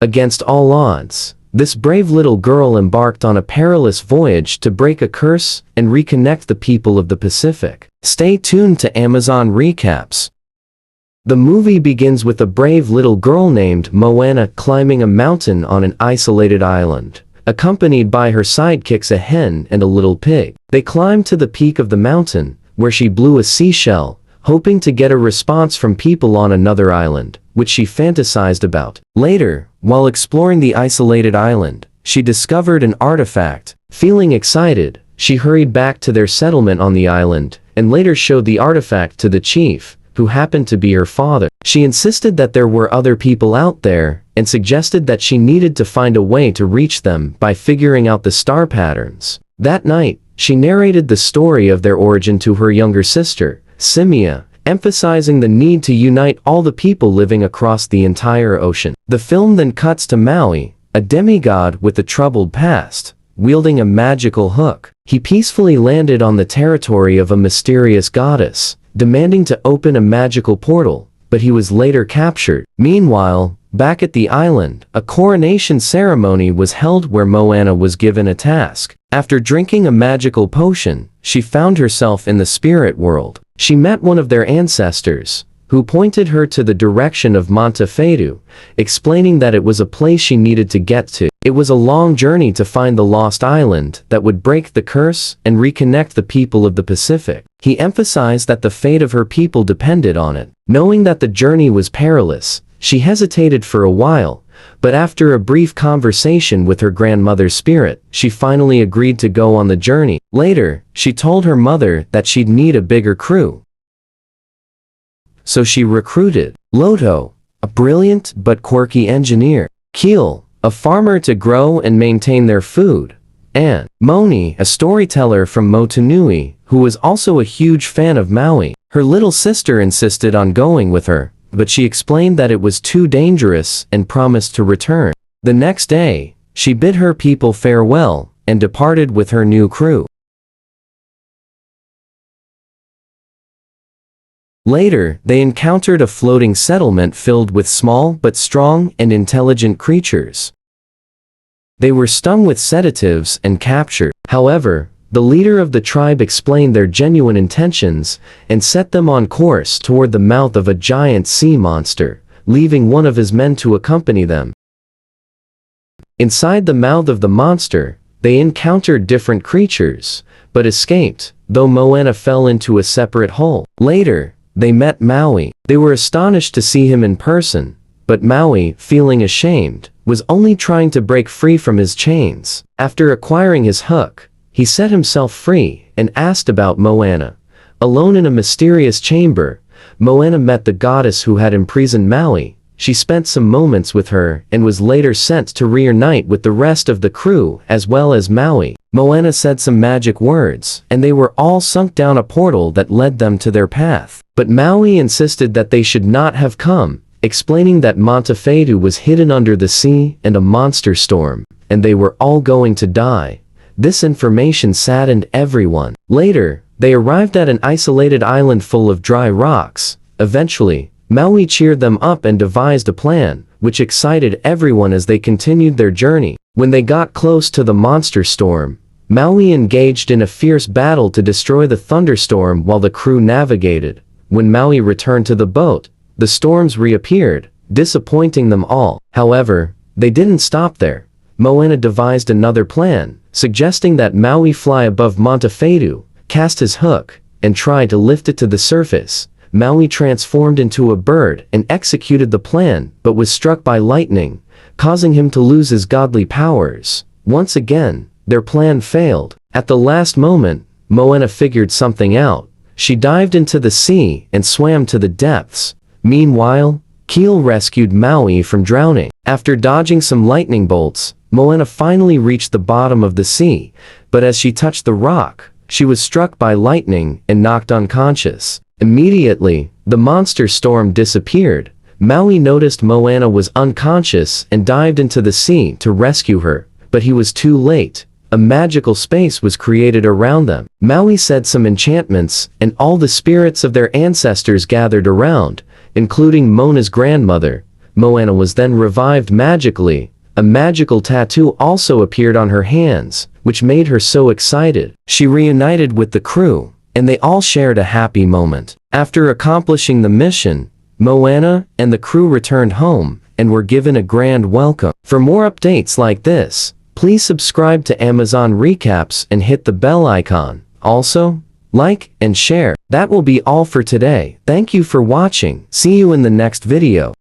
Against all odds, this brave little girl embarked on a perilous voyage to break a curse and reconnect the people of the Pacific. Stay tuned to Amazon Recaps. The movie begins with a brave little girl named Moana climbing a mountain on an isolated island, accompanied by her sidekicks, a hen and a little pig. They climbed to the peak of the mountain, where she blew a seashell, hoping to get a response from people on another island, which she fantasized about. Later, while exploring the isolated island, she discovered an artifact. Feeling excited, she hurried back to their settlement on the island, and later showed the artifact to the chief, who happened to be her father. She insisted that there were other people out there, and suggested that she needed to find a way to reach them by figuring out the star patterns. That night, she narrated the story of their origin to her younger sister, Simia, emphasizing the need to unite all the people living across the entire ocean. The film then cuts to Maui, a demigod with a troubled past, wielding a magical hook. He peacefully landed on the territory of a mysterious goddess, demanding to open a magical portal, but he was later captured. Meanwhile, back at the island, a coronation ceremony was held where Moana was given a task. After drinking a magical potion, she found herself in the spirit world. She met one of their ancestors, who pointed her to the direction of Montefedu, explaining that it was a place she needed to get to. It was a long journey to find the lost island that would break the curse and reconnect the people of the Pacific. He emphasized that the fate of her people depended on it. Knowing that the journey was perilous, she hesitated for a while, but after a brief conversation with her grandmother's spirit, she finally agreed to go on the journey. Later, she told her mother that she'd need a bigger crew. So she recruited Loto, a brilliant but quirky engineer, Keel, a farmer to grow and maintain their food, and Moni, a storyteller from Motunui, who was also a huge fan of Maui. Her little sister insisted on going with her, but she explained that it was too dangerous and promised to return. The next day, she bid her people farewell and departed with her new crew. Later, they encountered a floating settlement filled with small but strong and intelligent creatures. They were stung with sedatives and captured. However, the leader of the tribe explained their genuine intentions and set them on course toward the mouth of a giant sea monster, leaving one of his men to accompany them. Inside the mouth of the monster, they encountered different creatures, but escaped, though Moana fell into a separate hole. Later, they met Maui. They were astonished to see him in person, but Maui, feeling ashamed, was only trying to break free from his chains. After acquiring his hook, he set himself free and asked about Moana. Alone in a mysterious chamber, Moana met the goddess who had imprisoned Maui. She spent some moments with her and was later sent to reunite with the rest of the crew as well as Maui. Moana said some magic words, and they were all sunk down a portal that led them to their path. But Maui insisted that they should not have come, explaining that Montefedu was hidden under the sea and a monster storm, and they were all going to die. This information saddened everyone. Later, they arrived at an isolated island full of dry rocks. Eventually, Maui cheered them up and devised a plan, which excited everyone as they continued their journey. When they got close to the monster storm, Maui engaged in a fierce battle to destroy the thunderstorm while the crew navigated. When Maui returned to the boat, the storms reappeared, disappointing them all. However, they didn't stop there. Moana devised another plan, suggesting that Maui fly above Montefedu, cast his hook, and try to lift it to the surface. Maui transformed into a bird and executed the plan, but was struck by lightning, causing him to lose his godly powers. Once again, their plan failed. At the last moment, Moana figured something out. She dived into the sea and swam to the depths. Meanwhile, Keel rescued Maui from drowning. After dodging some lightning bolts, Moana finally reached the bottom of the sea, but as she touched the rock, she was struck by lightning and knocked unconscious. Immediately, the monster storm disappeared. Maui noticed Moana was unconscious and dived into the sea to rescue her, but he was too late. A magical space was created around them. Maui said some enchantments, and all the spirits of their ancestors gathered around, including Mona's grandmother. Moana was then revived magically. A magical tattoo also appeared on her hands, which made her so excited. She reunited with the crew, and they all shared a happy moment. After accomplishing the mission, Moana and the crew returned home and were given a grand welcome. For more updates like this, please subscribe to Amazon Recaps and hit the bell icon. Also, like and share. That will be all for today. Thank you for watching. See you in the next video.